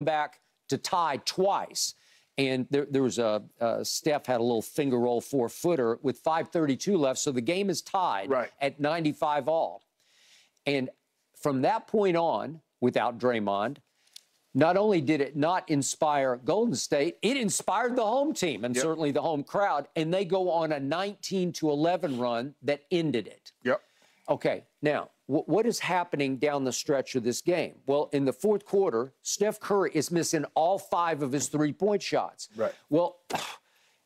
back to tie twice. And there was Steph had a little finger roll 4-footer with 5:32 left. So the game is tied at 95 all. And from that point on, without Draymond, not only did it not inspire Golden State, it inspired the home team and certainly the home crowd. And they go on a 19-11 run that ended it. Okay, now, what is happening down the stretch of this game? Well, in the fourth quarter, Steph Curry is missing all 5 of his three-point shots. Well,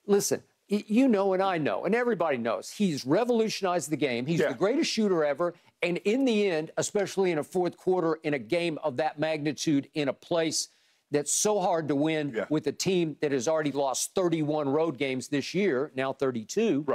listen, you know and I know, and everybody knows, he's revolutionized the game. He's the greatest shooter ever. And in the end, especially in a fourth quarter, in a game of that magnitude, in a place that's so hard to win with a team that has already lost 31 road games this year, now 32,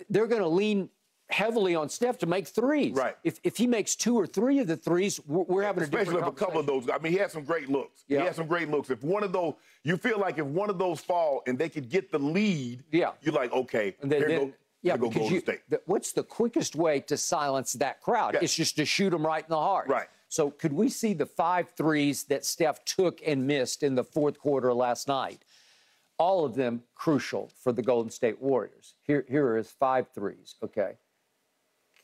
they're going to lean heavily on Steph to make threes. If he makes 2 or 3 of the threes, we're having a different conversation. Especially if a couple of those. I mean, he had some great looks. He had some great looks. If one of those, you feel like if one of those fall and they could get the lead, you're like, okay, and then, Golden State. What's the quickest way to silence that crowd? It's just to shoot them right in the heart. So could we see the 5 threes that Steph took and missed in the fourth quarter last night? All of them crucial for the Golden State Warriors. Here are his 5 threes, okay?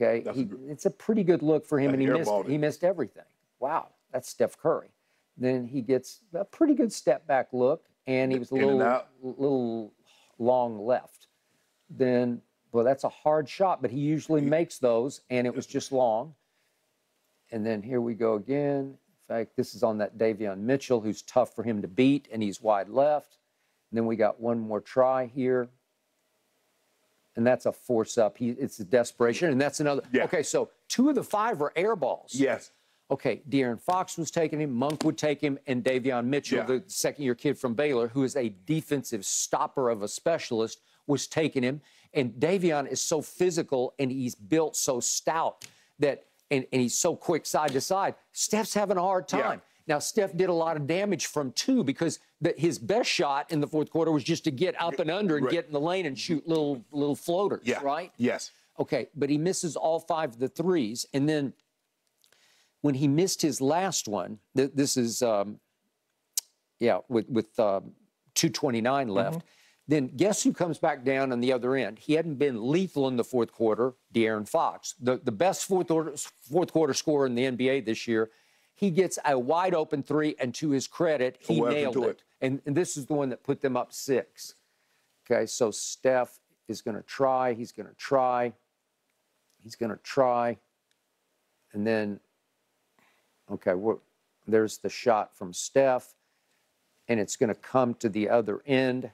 It's a pretty good look for him, and he missed everything. Wow, that's Steph Curry. Then he gets a pretty good step-back look, and he was a little long left. Then, well, that's a hard shot, but he usually makes those, and it was just long. And then here we go again. In fact, this is on that Davion Mitchell, who's tough for him to beat, and he's wide left. And then we got one more try here. And that's a force-up. It's a desperation, and that's another. Okay, so 2 of the 5 are air balls. Okay, De'Aaron Fox was taking him, Monk would take him, and Davion Mitchell, the second-year kid from Baylor, who is a defensive stopper of a specialist, was taking him. And Davion is so physical, and he's built so stout that, and he's so quick side to side. Steph's having a hard time. Now, Steph did a lot of damage from 2 because his best shot in the fourth quarter was just to get up and under and get in the lane and shoot little floaters, right? Okay, but he misses all 5 of the threes. And then when he missed his last one, this is, with 2:29 left, then guess who comes back down on the other end? He hadn't been lethal in the fourth quarter, De'Aaron Fox, the best fourth quarter scorer in the NBA this year. He gets a wide-open 3, and to his credit, he nailed it. And this is the one that put them up 6. Okay, so Steph is going to try. He's going to try. He's going to try. And then, okay, there's the shot from Steph, and it's going to come to the other end.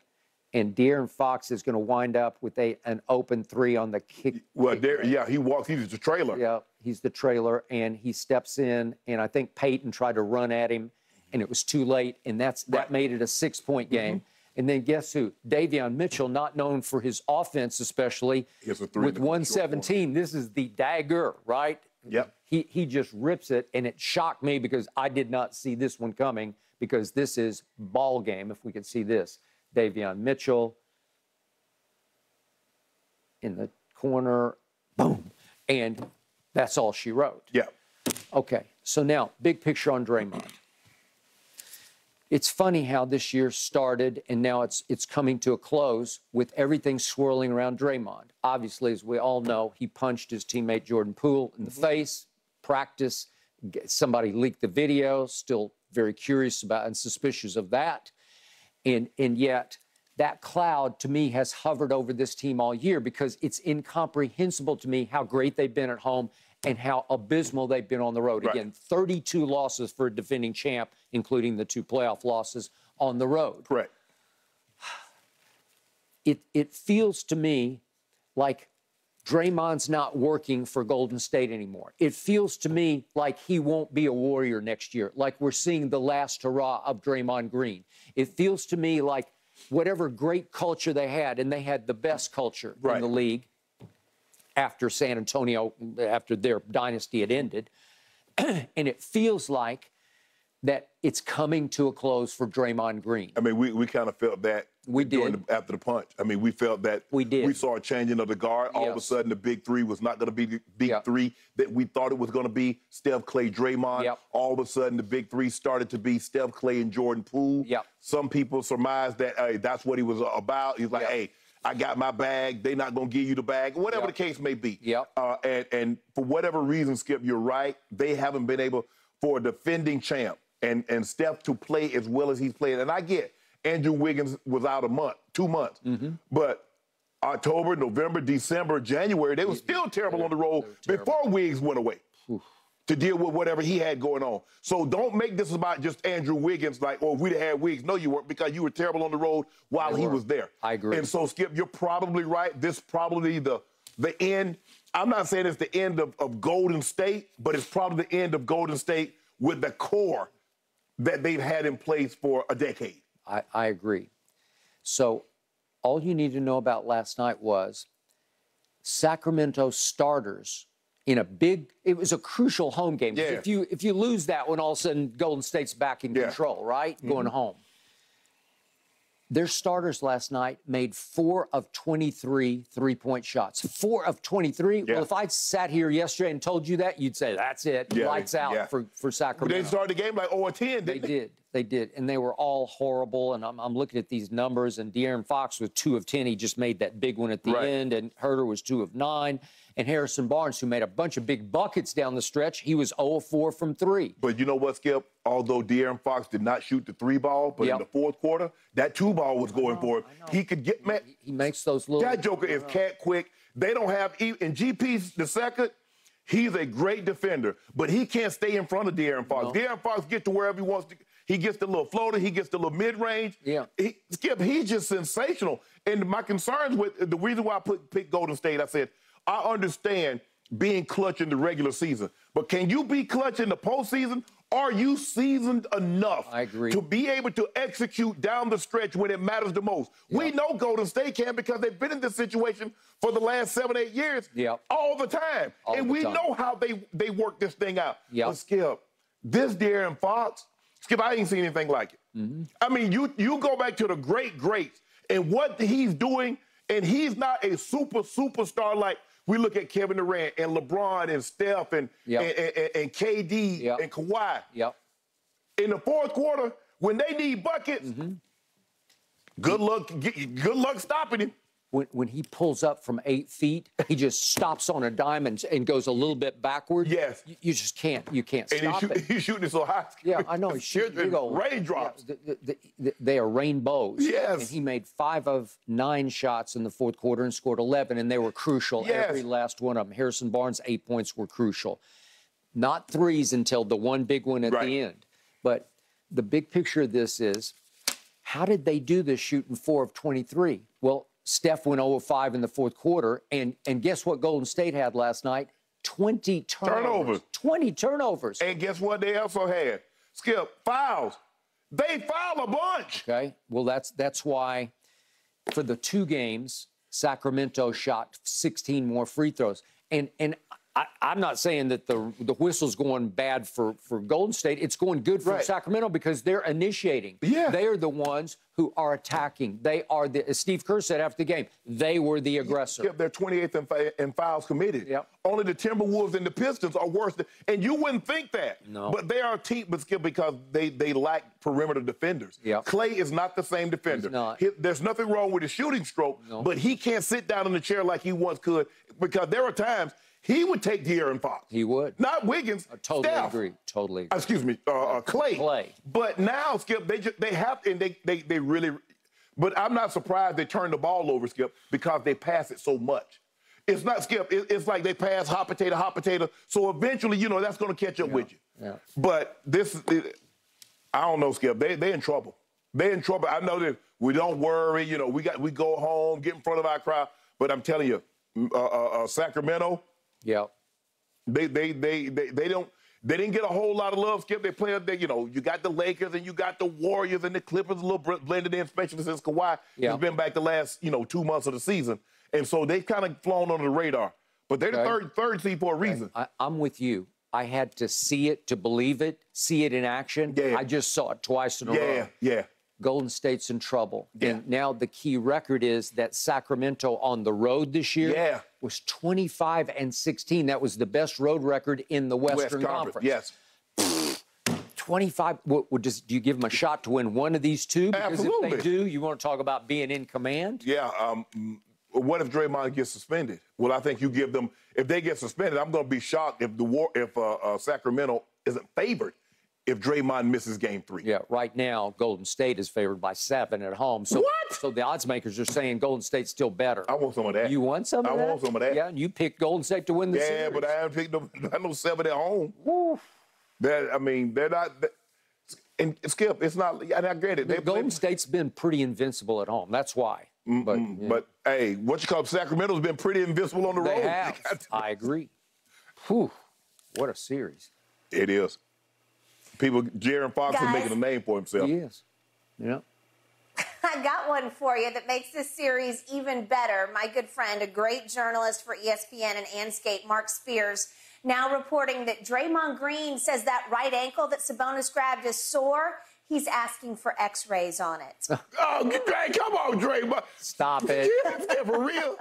And De'Aaron Fox is going to wind up with an open 3 on the kick. Well, he walks. He's the trailer. Yeah, he's the trailer, and he steps in. And I think Peyton tried to run at him, and it was too late. And that made it a 6-point game. And then guess who? Davion Mitchell, not known for his offense especially, with 117. This is the dagger, right? He just rips it, and it shocked me because I did not see this one coming because this is ball game, if we could see this. Davion Mitchell in the corner, boom. And that's all she wrote. Okay, so now, big picture on Draymond. It's funny how this year started, and now it's coming to a close with everything swirling around Draymond. Obviously, as we all know, he punched his teammate Jordan Poole in the face, practice. Somebody leaked the video, still very curious about and suspicious of that. And yet, that cloud, to me, has hovered over this team all year because it's incomprehensible to me how great they've been at home and how abysmal they've been on the road. Again, 32 losses for a defending champ, including the 2 playoff losses on the road. It feels to me like Draymond's not working for Golden State anymore. It feels to me like he won't be a Warrior next year, like we're seeing the last hurrah of Draymond Green. It feels to me like whatever great culture they had, and they had the best culture in the league after San Antonio, after their dynasty had ended, and it feels like that it's coming to a close for Draymond Green. I mean, we kind of felt that We did. After the punch. I mean, we felt that we saw a changing of the guard. All of a sudden, the big three was not going to be the big three that we thought it was going to be. Steph, Clay, Draymond. All of a sudden, the big three started to be Steph, Clay, and Jordan Poole. Some people surmised that, hey, that's what he was about. He's like, hey, I got my bag. They're not going to give you the bag, whatever the case may be. And for whatever reason, Skip, you're right. They haven't been able, for a defending champ, and Steph to play as well as he's played. And I get Andrew Wiggins was out a month, 2 months. But October, November, December, January, they were still terrible on the road before Wiggs went away to deal with whatever he had going on. So don't make this about just Andrew Wiggins, like, oh, if we'd have had Wiggs. No, you weren't, because you were terrible on the road while he was there. I agree. And so, Skip, you're probably right. This probably the end. I'm not saying it's the end of Golden State, but it's probably the end of Golden State with the core that they've had in place for a decade. I agree. So all you need to know about last night was Sacramento starters in a big, it was a crucial home game. If you lose that one, all of a sudden Golden State's back in control, right? Going home. Their starters last night made 4 of 23 three-point shots. 4 of 23? Well, if I sat here yesterday and told you that, you'd say, that's it. Lights out for Sacramento. They started the game like 0-10, didn't they? They did. And they were all horrible. And I'm looking at these numbers. And De'Aaron Fox was 2 of 10. He just made that big one at the end. And Herter was 2 of 9. And Harrison Barnes, who made a bunch of big buckets down the stretch, he was 0 of 4 from 3. But you know what, Skip? Although De'Aaron Fox did not shoot the 3 ball, but in the fourth quarter, that 2 ball was going for him. He could get, man. He makes those little. That joker is cat quick. They don't have, in GP's the second, he's a great defender, but he can't stay in front of De'Aaron Fox. De'Aaron Fox gets to wherever he wants to. He gets the little floater. He gets the little mid-range. Skip, he's just sensational. And my concerns with the reason why I picked Golden State, I said, I understand being clutch in the regular season, but can you be clutch in the postseason? Are you seasoned enough to be able to execute down the stretch when it matters the most? We know Golden State can because they've been in this situation for the last 7-8 years all the time. And we know how they work this thing out. But Skip, this De'Aaron Fox, Skip, I ain't seen anything like it. I mean, you go back to the greats and what he's doing, and he's not a superstar like we look at Kevin Durant and LeBron and Steph and KD and Kawhi. In the fourth quarter, when they need buckets, good luck stopping him. When he pulls up from 8 feet, he just stops on a dime and goes a little bit backward. You just can't. You can't stop it. He's shooting it so high. I know. He's shooting raindrops. They are rainbows. And he made 5 of 9 shots in the fourth quarter and scored 11, and they were crucial. Every last one of them. Harrison Barnes' 8 points were crucial. Not threes until the one big one at the end. But the big picture of this is, how did they do this shooting 4 of 23? Well, Steph went 0 of 5 in the fourth quarter, and guess what Golden State had last night? 20 turnovers. 20 turnovers. And guess what they also had? Skip, fouls. They foul a bunch. Okay. Well, that's why for the 2 games, Sacramento shot 16 more free throws. And I'm not saying that the whistle's going bad for Golden State. It's going good for Sacramento because they're initiating. They are the ones who are attacking. They are as Steve Kerr said after the game, they were the aggressor. They're 28th in fouls committed. Only the Timberwolves and the Pistons are worse. And you wouldn't think that. No. But they are a team, because they lack perimeter defenders. Clay is not the same defender. He's not. There's nothing wrong with his shooting stroke, but he can't sit down in the chair like he once could, because there are times he would take De'Aaron Fox. He would. Not Wiggins. I totally Steph. agree. Totally. Excuse me, Clay. But now, Skip, they have, and they really, but I'm not surprised they turn the ball over, Skip, because they pass it so much. It's not, Skip, it's like they pass hot potato. So eventually, that's going to catch up with you. But I don't know, Skip. They in trouble. They're in trouble. I know that we don't worry. We go home, get in front of our crowd. But I'm telling you, Sacramento. They didn't get a whole lot of love, Skip. They played, you got the Lakers and you got the Warriors and the Clippers a little blended in, especially since Kawhi has been back the last, 2 months of the season. And so they've kind of flown under the radar. But they're the third seed for a reason. I'm with you. I had to see it to believe it, see it in action. I just saw it twice in a row. Golden State's in trouble. Yeah. And now the key record is that Sacramento on the road this year was 25-16. That was the best road record in the Western Conference. Yes. 25. Do you give them a shot to win one of these two? Because Absolutely. if they do, you want to talk about being in command? Yeah. What if Draymond gets suspended? Well, I think you give them. If they get suspended, I'm going to be shocked if Sacramento isn't favored if Draymond misses Game 3. Yeah. Right now, Golden State is favored by 7 at home. So, what? So the odds makers are saying Golden State's still better. I want some of that. You want some of that? I want some of that. Yeah. And you picked Golden State to win the series. Yeah, but I haven't picked no 7 at home. Woo. They're not. And Skip, it's not. I get it. Golden State's been pretty invincible at home. That's why. But hey, what you call Sacramento's been pretty invincible on the road. They have. I agree. Whew. What a series. It is. Jaron Fox is making a name for himself. He is. Yeah. I got one for you that makes this series even better. My good friend, a great journalist for ESPN and Anscape, Mark Spears, now reporting that Draymond Green says that right ankle that Sabonis grabbed is sore. He's asking for X-rays on it. Oh, come on, Draymond. Stop it. Yeah, for real.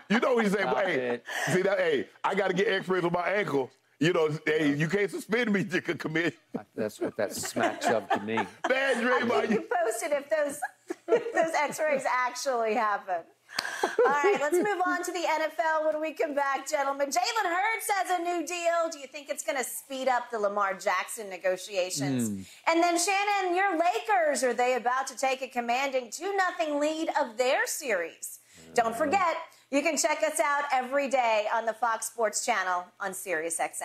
You know he's saying, hey, see that? Hey, I got to get X-rays on my ankle. You know, hey, you can't suspend me, you can commit. That's what that smacks up to me. Man, Draymond. I'll keep you posted if those X-rays actually happen. All right, let's move on to the NFL when we come back, gentlemen. Jalen Hurts has a new deal. Do you think it's going to speed up the Lamar Jackson negotiations? And then, Shannon, your Lakers, are they about to take a commanding 2-0 lead of their series? Don't forget, you can check us out every day on the Fox Sports Channel on SiriusXM.